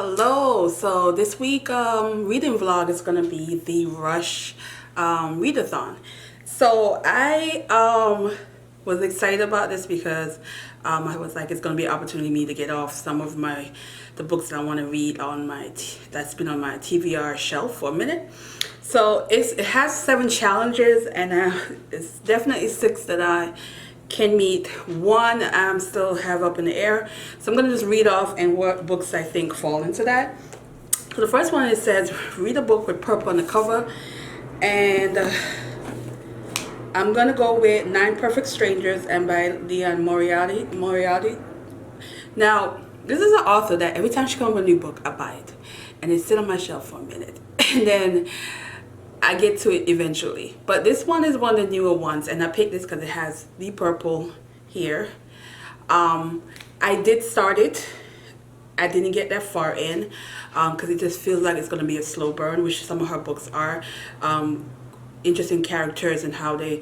Hello. So this week reading vlog is gonna be the Rush readathon. So I was excited about this because I was like, it's gonna be an opportunity for me to get off some of the books that I want to read on that's been on my TBR shelf for a minute. So it has 7 challenges, and it's definitely 6 that I can meet. 1 I'm still have up in the air, so I'm gonna just read off and what books I think fall into that. So the first one, it says read a book with purple on the cover, and I'm gonna go with 9 Perfect Strangers and by Liane Moriarty. Now this is an author that every time she comes with a new book I buy it and it sit on my shelf for a minute and then I get to it eventually. But this one is one of the newer ones, and I picked this because it has the purple here. I did start it. I didn't get that far in because it just feels like it's going to be a slow burn, which some of her books are. Interesting characters and how they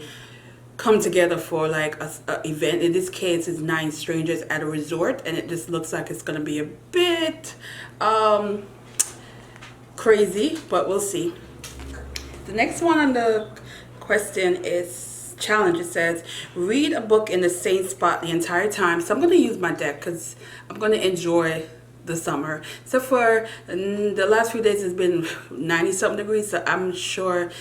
come together for like a event. In this case, it's 9 strangers at a resort, and it just looks like it's going to be a bit crazy, but we'll see. The next one on the question is challenge. It says read a book in the same spot the entire time. So I'm going to use my deck because I'm going to enjoy the summer. Except for the last few days it's been 90 something degrees, so I'm sure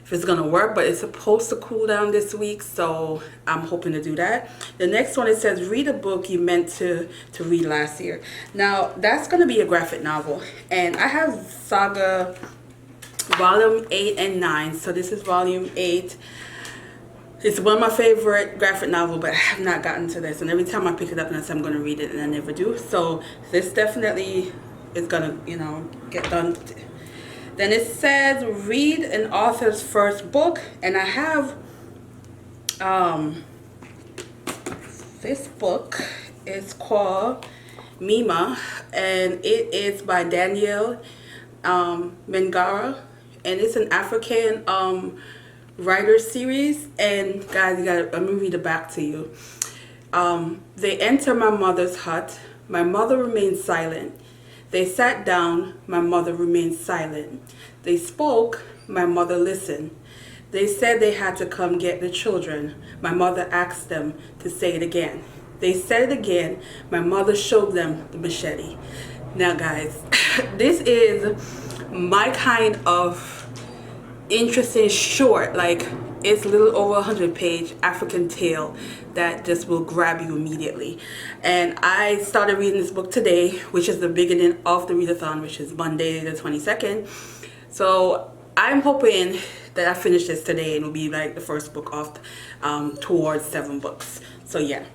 if it's going to work, but it's supposed to cool down this week, so I'm hoping to do that. The next one, it says read a book you meant to read last year. Now that's going to be a graphic novel, and I have Saga volume 8 and 9, so this is volume 8. It's one of my favorite graphic novels, but I have not gotten to this, and every time I pick it up and I say I'm going to read it and I never do. So this definitely is going to get done. Then it says read an author's first book, and I have this book is called Mima, and it is by Danielle Mengara, and it's an African writer series. And guys, I'm gonna read it back to you. They enter my mother's hut. My mother remained silent. They sat down. My mother remained silent. They spoke. My mother listened. They said they had to come get the children. My mother asked them to say it again. They said it again. My mother showed them the machete. Now guys, this is my kind of interesting short, like it's a little over 100-page African tale that just will grab you immediately. And I started reading this book today, which is the beginning of the readathon, which is Monday the 22nd. So I'm hoping that I finish this today and it'll be like the first book off towards 7 books. So yeah.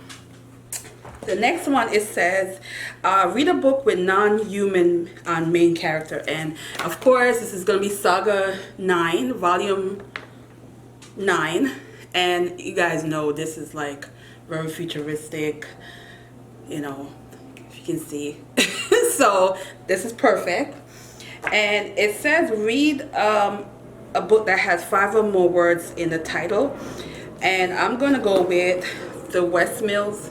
The next one, it says read a book with non-human main character, and of course this is going to be Saga 9 volume 9, and you guys know this is like very futuristic, if you can see. So this is perfect. And it says read a book that has 5 or more words in the title, and I'm gonna go with The West Mills.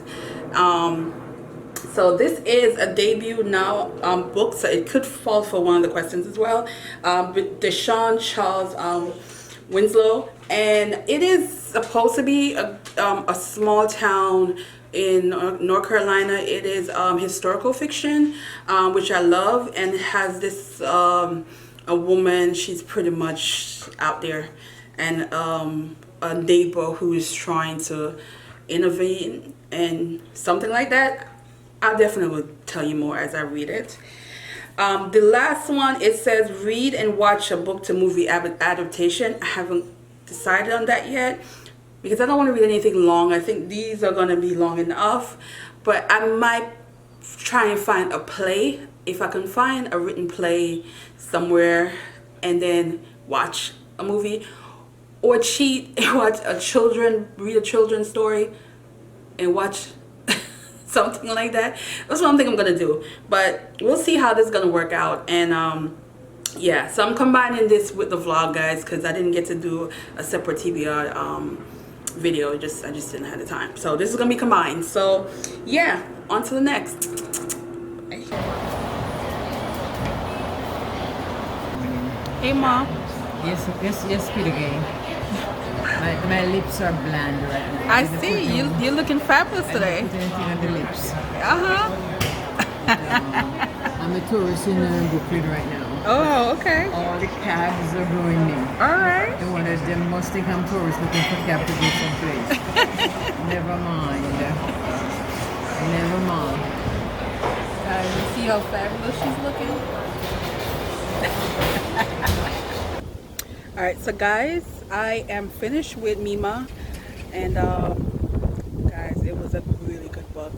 So this is a debut now book, so it could fall for one of the questions as well, with Deshaun Charles Winslow, and it is supposed to be a small town in North Carolina. It is historical fiction, which I love, and it has this a woman. She's pretty much out there, and a neighbor who is trying to innovate and something like that. I definitely will tell you more as I read it. The last one, it says read and watch a book to movie adaptation. I haven't decided on that yet because I don't want to read anything long. I think these are going to be long enough, but I might try and find a play, if I can find a written play somewhere, and then watch a movie, or cheat and watch read a children's story and watch something like that. That's what I think I'm gonna do, but we'll see how this is gonna work out. And yeah, so I'm combining this with the vlog, guys, because I didn't get to do a separate TBR video. I just didn't have the time, so this is gonna be combined. So yeah, on to the next. Hey, Mom. Yes, yes, yes, Peter Gay. My lips are bland right now. I see. You're looking fabulous I didn't today. put anything on the lips. Uh-huh. I'm a tourist in Brooklyn right now. Oh, okay. All the cabs are blowing me. All right. And one of them must think I'm tourist looking for cab to go someplace. Never mind. Never mind. Guys, you see how fabulous she's looking? All right, so guys, I am finished with Mima, and guys, it was a really good book.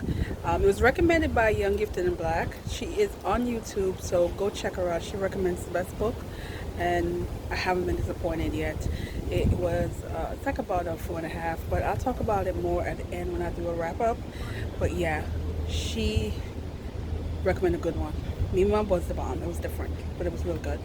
It was recommended by Young Gifted and Black. She is on YouTube, so go check her out. She recommends the best book, and I haven't been disappointed yet. It was it's like about a 4.5, but I'll talk about it more at the end when I do a wrap up. But yeah, she recommended a good one. Mima was the bomb. It was different, but it was real good.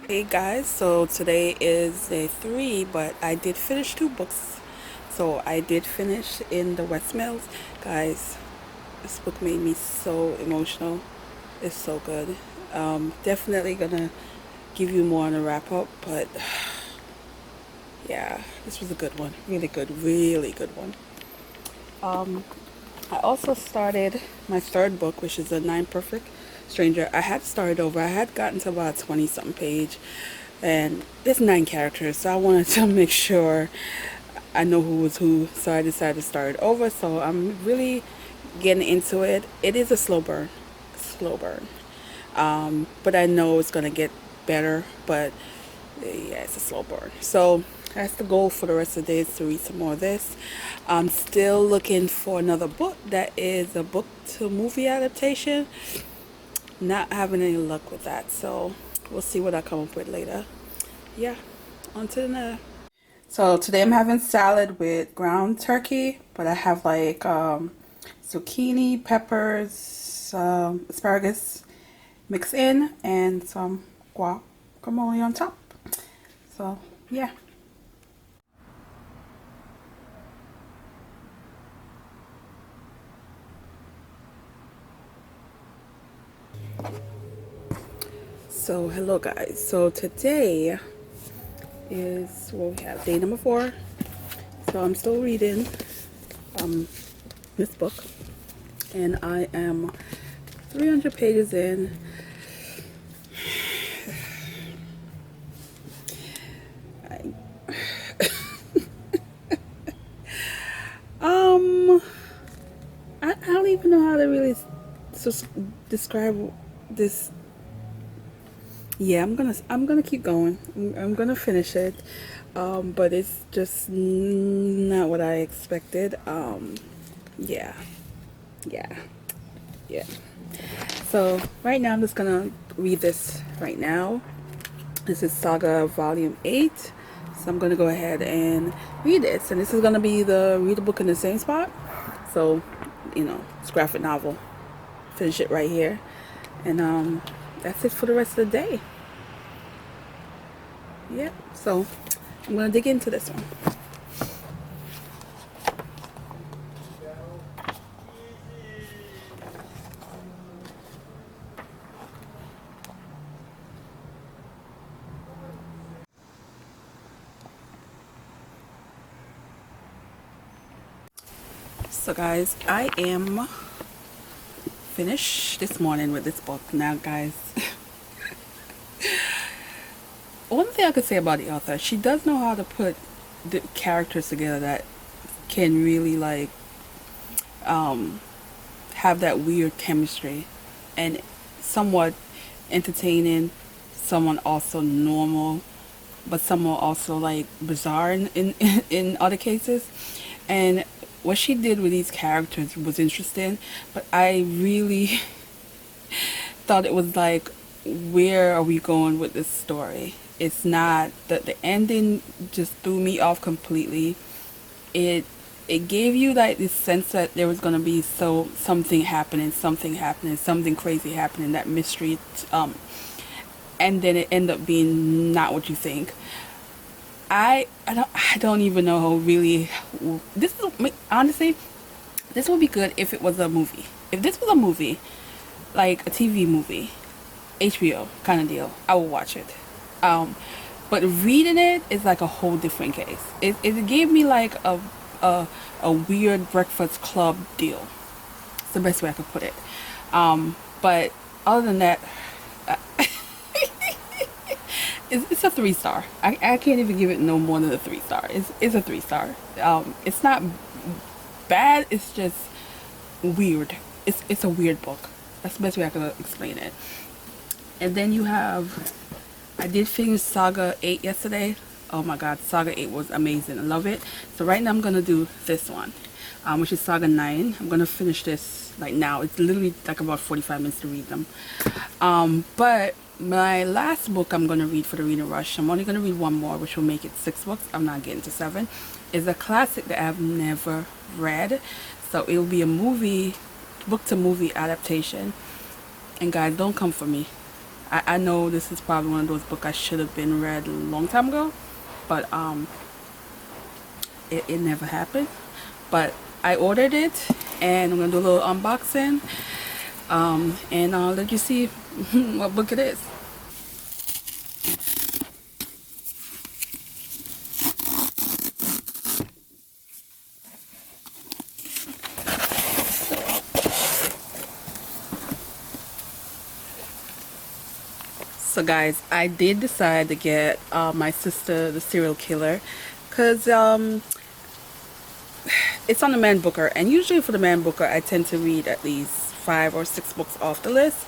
Hey guys, so today is day 3, but I did finish 2 books. So I did finish In the West Mills. Guys, this book made me so emotional. It's so good. Definitely gonna give you more on a wrap up, but yeah, this was a good one. Really good one. I also started my 3rd book, which is A Nine Perfect Stranger. I had started over. I had gotten to about 20 something page, and there's 9 characters, so I wanted to make sure I know who was who, so I decided to start over. So I'm really getting into it. It is a slow burn, but I know it's gonna get better. But yeah, it's a slow burn. So that's the goal for the rest of the day, is to read some more of this. I'm still looking for another book that is a book to movie adaptation. Not having any luck with that, so we'll see what I come up with later. Yeah, on to the next. So today I'm having salad with ground turkey, but I have like zucchini, peppers, asparagus mixed in, and some guacamole on top. So yeah. So hello guys. So today is what we have, day number 4. So I'm still reading this book, and I am 300 pages in. I, um, I don't even know how to really describe this. Yeah, I'm gonna keep going. I'm gonna finish it, but it's just not what I expected. Yeah, yeah, yeah. So right now I'm just gonna read this right now. This is Saga Volume 8. So I'm gonna go ahead and read this, and this is gonna be the read the book in the same spot. So, it's graphic novel. Finish it right here, and that's it for the rest of the day. Yeah, so I'm gonna dig into this one. So guys, I am finished this morning with this book. Now guys, one thing I could say about the author, she does know how to put the characters together that can really like have that weird chemistry, and somewhat entertaining, someone also normal, but someone also like bizarre in other cases. And what she did with these characters was interesting, but I really thought it was like, where are we going with this story? It's not that the ending just threw me off completely. It it gave you like this sense that there was gonna be something happening, something crazy happening, that mystery, and then it ended up being not what you think. I don't even know really. This is honestly, this would be good if it was a movie. If this was a movie, like a TV movie, HBO kind of deal, I would watch it. Um, but reading it is like a whole different case. It gave me like a a weird Breakfast Club deal. It's the best way I could put it. But other than that, it's a 3 star. I can't even give it no more than a 3 star. It's a 3 star. It's not bad. It's just weird. It's a weird book. That's the best way I can explain it. And then you have, I did finish Saga 8 yesterday. Oh my god, Saga 8 was amazing. I love it. So right now I'm gonna do this one, which is Saga 9. I'm gonna finish this like now. It's literally like about 45 minutes to read them. But my last book I'm gonna read for the reading rush, I'm only gonna read one more, which will make it 6 books. I'm not getting to 7. Is a classic that I've never read. So it will be a book to movie adaptation. And guys, don't come for me. I know this is probably one of those books I should have been read a long time ago, but it never happened. But I ordered it, and I'm gonna do a little unboxing, and I'll let you see what book it is. So guys, I did decide to get My Sister the Serial Killer, because it's on the Man Booker, and usually for the Man Booker I tend to read at least 5 or 6 books off the list,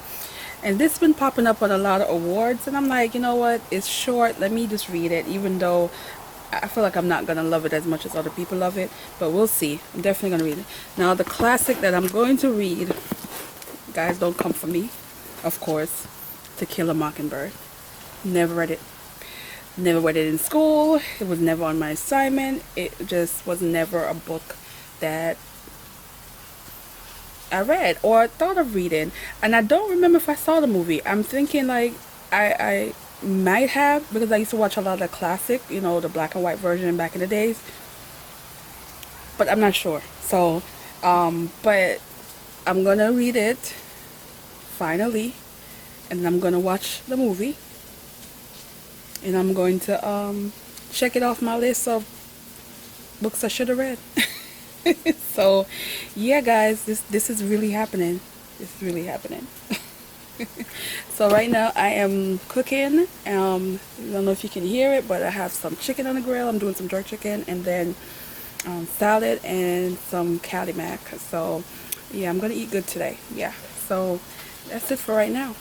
and this has been popping up on a lot of awards, and I'm like, you know what, it's short, let me just read it, even though I feel like I'm not gonna love it as much as other people love it, but we'll see. I'm definitely gonna read it. Now the classic that I'm going to read, guys, don't come for me, of course, To Kill a Mockingbird. Never read it. Never read it in school. It was never on my assignment. It just was never a book that I read or thought of reading. And I don't remember if I saw the movie. I'm thinking like I might have, because I used to watch a lot of the classic, you know, the black and white version back in the days. But I'm not sure. So, but I'm gonna read it finally, and I'm gonna watch the movie, and I'm going to check it off my list of books I should have read. So yeah guys, this is really happening. It's really happening. So right now I am cooking. I don't know if you can hear it, but I have some chicken on the grill. I'm doing some jerk chicken, and then salad and some Cali Mac. So yeah, I'm gonna eat good today. Yeah, so that's it for right now.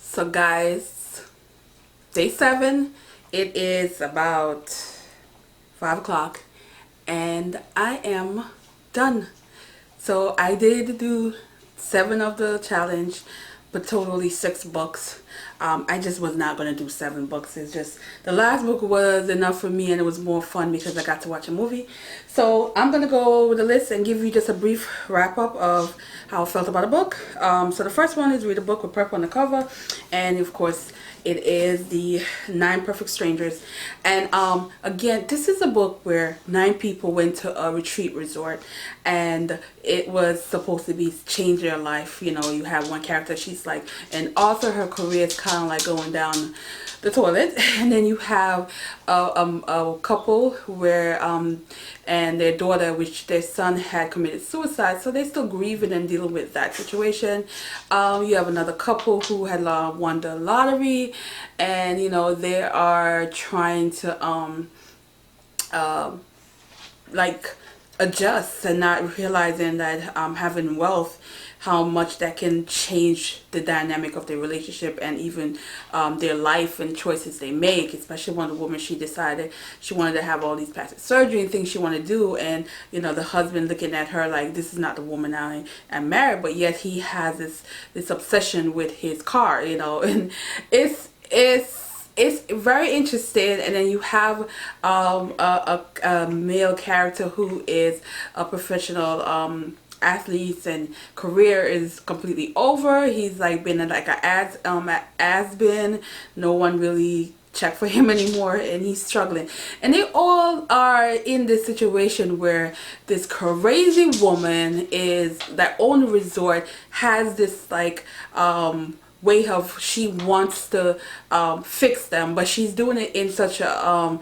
So guys, day 7, it is about 5 o'clock, and I am done. So I did do 7 of the challenge, but totally 6 books. I just was not going to do 7 books. It's just, the last book was enough for me, and it was more fun because I got to watch a movie. So I'm going to go over the list and give you just a brief wrap up of how I felt about a book. So the first one is Read a Book with Purple on the cover, and of course it is the 9 Perfect Strangers. And again, this is a book where 9 people went to a retreat resort, and it was supposed to be change their life. You know, you have one character, she's like an author, her career is kind of like going down the toilet, and then you have a couple where and their daughter, which their son had committed suicide, so they're still grieving and dealing with that situation. You have another couple who had won the lottery, and you know, they are trying to like adjust and not realizing that having wealth, how much that can change the dynamic of their relationship and even their life and choices they make. Especially one of the women, she decided she wanted to have all these plastic surgery and things she wanted to do, and you know, the husband looking at her like, this is not the woman I am married, but yet he has this obsession with his car, you know. And it's very interesting. And then you have a male character who is a professional athlete, and career is completely over. He's like been like a has-been. No one really check for him anymore, and he's struggling. And they all are in this situation where this crazy woman is that own resort, has this like way of, she wants to fix them, but she's doing it in such a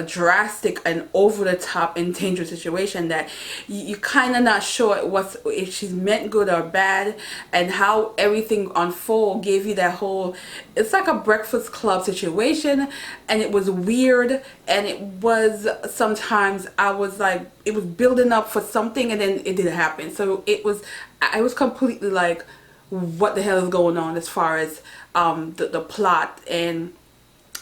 drastic and over the top and dangerous situation that you kind of not sure if she's meant good or bad, and how everything unfold gave you that whole, it's like a Breakfast Club situation. And it was weird, and it was, sometimes I was like, it was building up for something and then it didn't happen. So I was completely like, what the hell is going on as far as the plot, and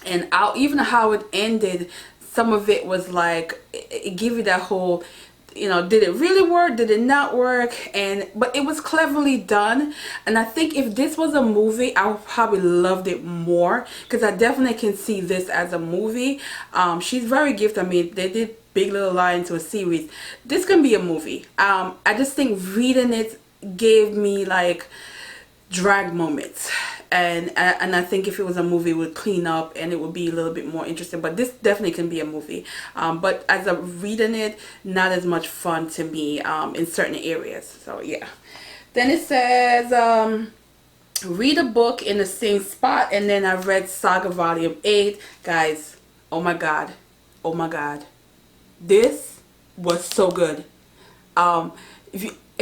even how it ended. Some of it was like, it gave you that whole, you know, did it really work, did it not work? But it was cleverly done, and I think if this was a movie, I would probably loved it more, because I definitely can see this as a movie. She's very gifted. I mean, they did Big Little Lies into a series. This can be a movie. I just think reading it gave me like drag moments, and I think if it was a movie, it would clean up and it would be a little bit more interesting. But this definitely can be a movie, but as a reading it, not as much fun to me in certain areas. So yeah. Then it says read a book in the same spot, and then I read Saga Volume 8. Guys, oh my god, this was so good.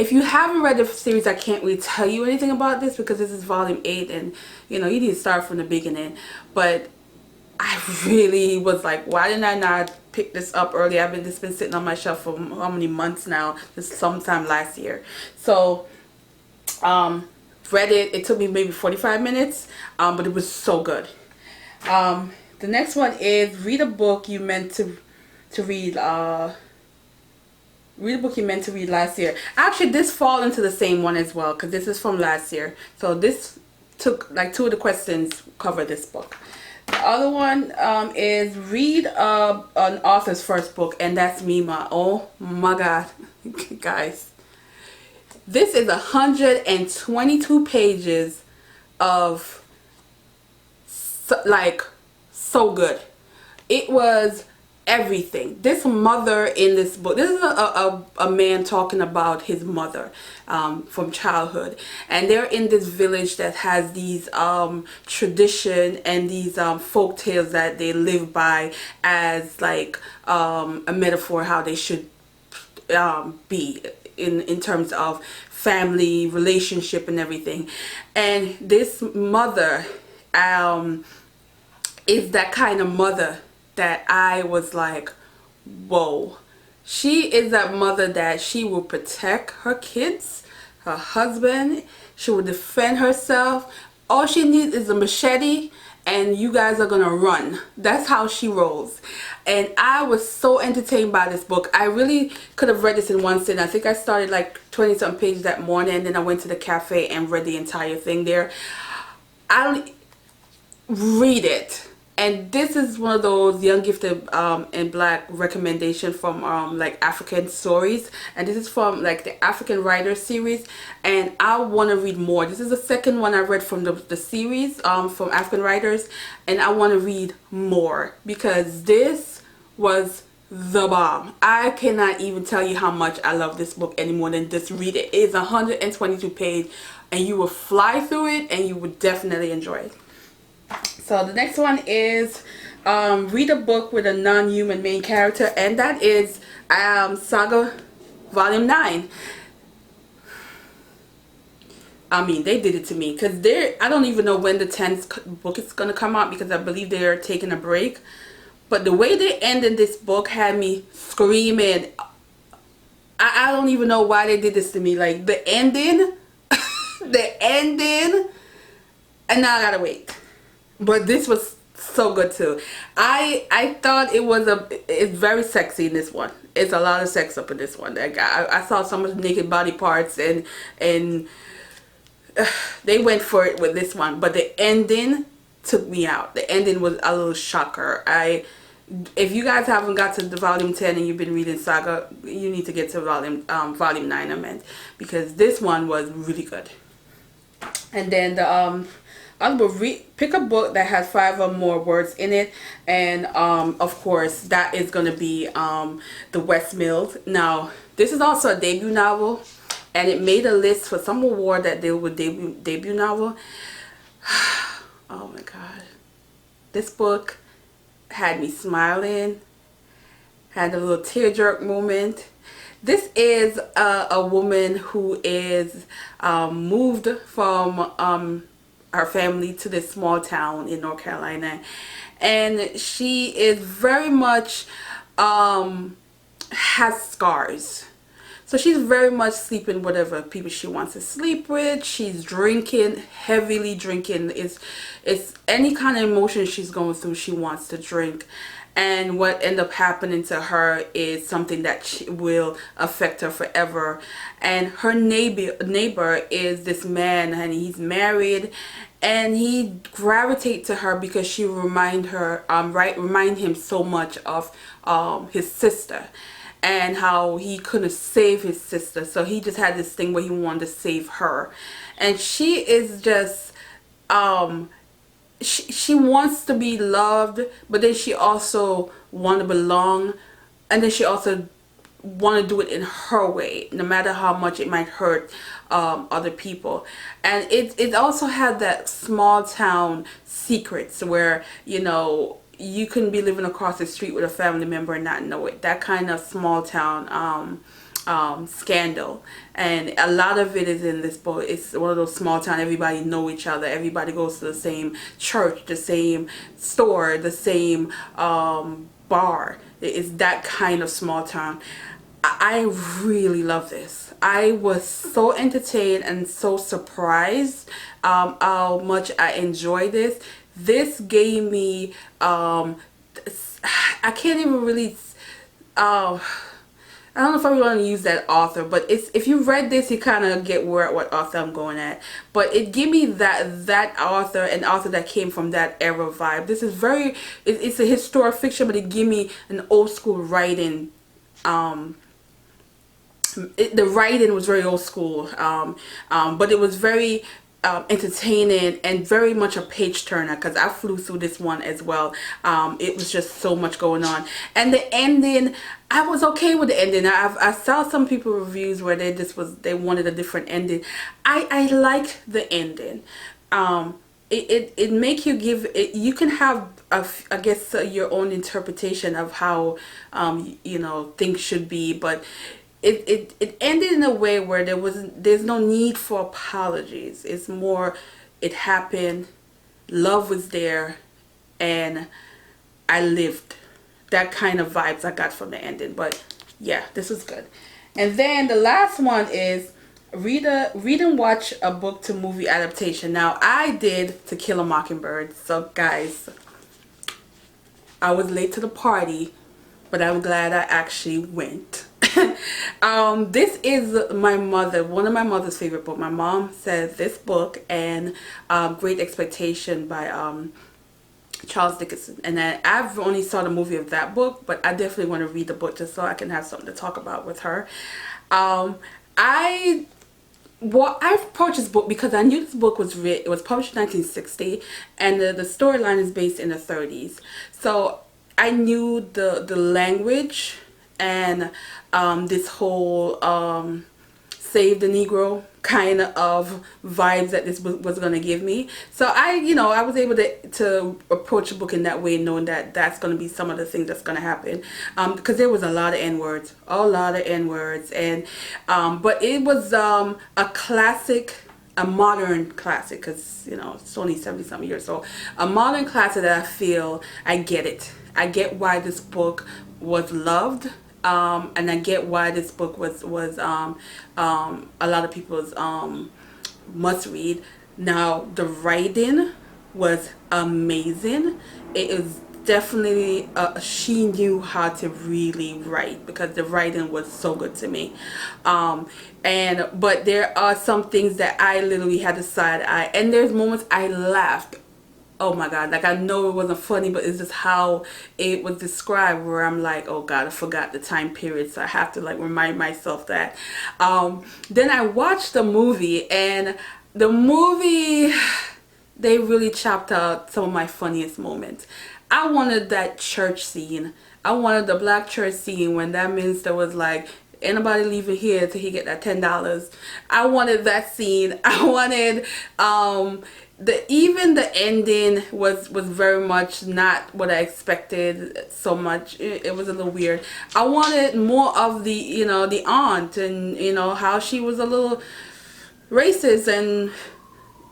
If you haven't read the series, I can't really tell you anything about this, because this is volume 8, and you know, you need to start from the beginning. But I really was like, why didn't I not pick this up earlier? This been sitting on my shelf for how many months now? Just sometime last year. So read it. It took me maybe 45 minutes, but it was so good. The next one is read a book you meant to read. Read a book you meant to read last year. Actually, this fall into the same one as well, because this is from last year. So this took like 2 of the questions cover this book. The other one is read an author's first book, and that's Mima. Oh my god, guys, this is 122 pages of so good. It was everything. This mother in this book, this is a man talking about his mother from childhood, and they're in this village that has these tradition and these folk tales that they live by as like a metaphor how they should be in terms of family relationship and everything. And this mother is that kind of mother that I was like, whoa. She is that mother that she will protect her kids, her husband. She will defend herself. All she needs is a machete and you guys are gonna run. That's how she rolls. And I was so entertained by this book. I really could have read this in one sitting. I think I started like 20 something pages that morning, and then I went to the cafe and read the entire thing there. I'll read it. And this is one of those young gifted and black recommendation from like African stories, and this is from like the African Writers series, and I want to read more. This is the second one I read from the series from African Writers, and I want to read more because this was the bomb. I cannot even tell you how much I love this book any more than just read it. It's 122 pages, and you will fly through it, and you would definitely enjoy it. So the next one is read a book with a non-human main character, and that is Saga Volume 9. I mean, they did it to me because I don't even know when the 10th book is going to come out because I believe they're taking a break. But the way they ended this book had me screaming. I don't even know why they did this to me. Like the ending, the ending, and now I gotta wait. But this was so good too. I thought it's very sexy in this one. It's a lot of sex up in this one. That guy, I saw so much naked body parts, and they went for it with this one. But the ending took me out. The ending was a little shocker. If you guys haven't got to the volume 10 and you've been reading Saga, you need to get to volume 9, I meant, because this one was really good. And then the pick a book that has 5 or more words in it, and of course that is going to be The West Mills. Now this is also a debut novel, and it made a list for some award that deal with debut novel. Oh my god, this book had me smiling, had a little tear-jerk moment. This is a woman who is moved from her family to this small town in North Carolina, and she is very much has scars. So she's very much sleeping whatever people she wants to sleep with. She's drinking, heavily drinking. It's any kind of emotion she's going through, she wants to drink. And what end up happening to her is something that will affect her forever. And her neighbor is this man, and he's married, and he gravitates to her because she remind him so much of his sister, and how he couldn't save his sister. So he just had this thing where he wanted to save her, and she is just she wants to be loved, but then she also want to belong, and then she also want to do it in her way, no matter how much it might hurt other people. And it also had that small town secrets where, you know, you can be living across the street with a family member and not know it. That kind of small town scandal, and a lot of it is in this book. It's one of those small town, everybody know each other, everybody goes to the same church, the same store, the same bar. It's that kind of small town. I really love this. I was so entertained and so surprised how much I enjoy this. This gave me I can't even really I don't know if I want to use that author, but if you read this, you kind of get what author I'm going at. But it gave me that author, an author that came from that era vibe. This is it's a historic fiction, but it gave me an old school writing. The writing was very old school, but it was very entertaining and very much a page turner, because I flew through this one as well. It was just so much going on, and the ending, I was okay with the ending. I saw some people reviews where they wanted a different ending. I like the ending. It make you give it, you can have I guess your own interpretation of how you know, things should be, but it ended in a way where there's no need for apologies. It's more, it happened, love was there, and I lived. That kind of vibes I got from the ending. But yeah, this was good. And then the last one is read and watch a book to movie adaptation. Now I did To Kill a Mockingbird. So guys, I was late to the party, but I'm glad I actually went. This is one of my mother's favorite book. My mom says this book and Great Expectation by Charles Dickens. And I've only saw the movie of that book, but I definitely want to read the book just so I can have something to talk about with her. I approached this book because I knew this book was written. It was published in 1960, and the storyline is based in the 30s. So I knew the language and this whole Save the Negro kind of vibes that this book was going to give me. So I was able to approach the book in that way, knowing that that's going to be some of the things that's going to happen, because there was a lot of N-words, and but it was a classic, a modern classic, because it's only 70-something years old. A modern classic that I feel I get it. I get why this book was loved. And I get why this book was a lot of people's must read. Now the writing was amazing. It is definitely she knew how to really write, because the writing was so good to me. But there are some things that I literally had to side eye, and there's moments I laughed. Oh my god, like I know it wasn't funny, but it's just how it was described, where I'm like, oh god, I forgot the time period, so I have to like remind myself that. Then I watched the movie, and the movie, they really chopped out some of my funniest moments. I wanted that church scene. I wanted the black church scene when that minister was like, anybody leaving here till he get that $10. I wanted that scene. I wanted even the ending was very much not what I expected so much. It was a little weird. I wanted more of the the aunt, and how she was a little racist,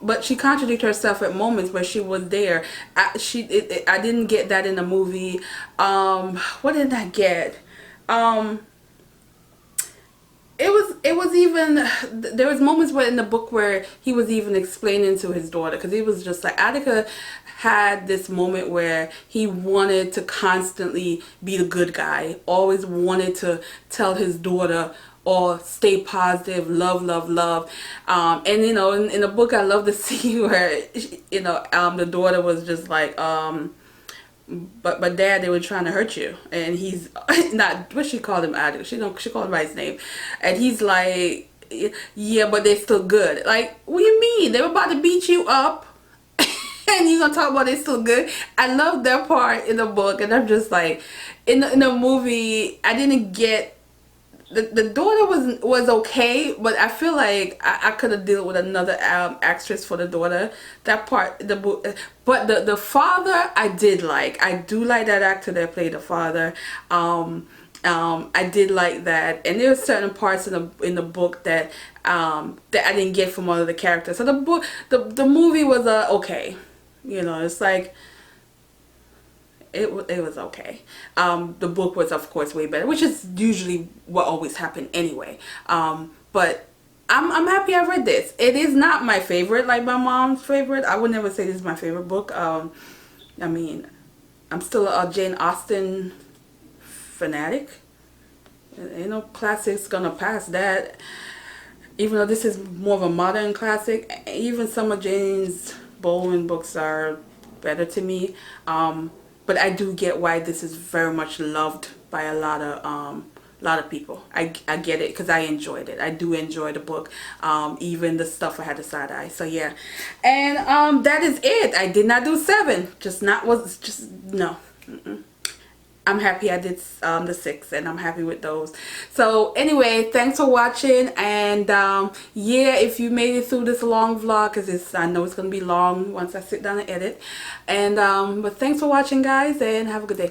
but she contradicted herself at moments where she was there. I didn't get that in the movie. What did I get? It was even, there was moments where in the book where he was even explaining to his daughter, because he was just like, Attica had this moment where he wanted to constantly be the good guy, always wanted to tell his daughter, or stay positive, love, love, love. And in the book, I love the scene where the daughter was just like, but dad, they were trying to hurt you, and he's not, what she called him, she called him by his name, and he's like, yeah, but they're still good. Like, what do you mean? They were about to beat you up and you're gonna talk about they're still good? I love that part in the book, and I'm just like, in the movie, I didn't get, the daughter was okay, but I feel like I could have dealt with another actress for the daughter. That part, but the father, I did like. I do like that actor that played the father. I did like that, and there were certain parts in the book that I didn't get from all of the characters. So the movie was okay. It's like, it was okay. The book was, of course, way better, which is usually what always happened anyway. But I'm happy I read this. It is not my favorite, like my mom's favorite. I would never say this is my favorite book. I mean, I'm still a Jane Austen fanatic. Ain't no classics gonna pass that. Even though this is more of a modern classic, even some of Jane's Bowen books are better to me. But I do get why this is very much loved by a lot of people. I get it, because I enjoyed it. I do enjoy the book, even the stuff I had to side eye. So yeah, and that is it. I did not do 7. No. I'm happy I did the 6, and I'm happy with those. So anyway, thanks for watching, and yeah, if you made it through this long vlog, because I know it's gonna be long once I sit down and edit, and but thanks for watching, guys, and have a good day.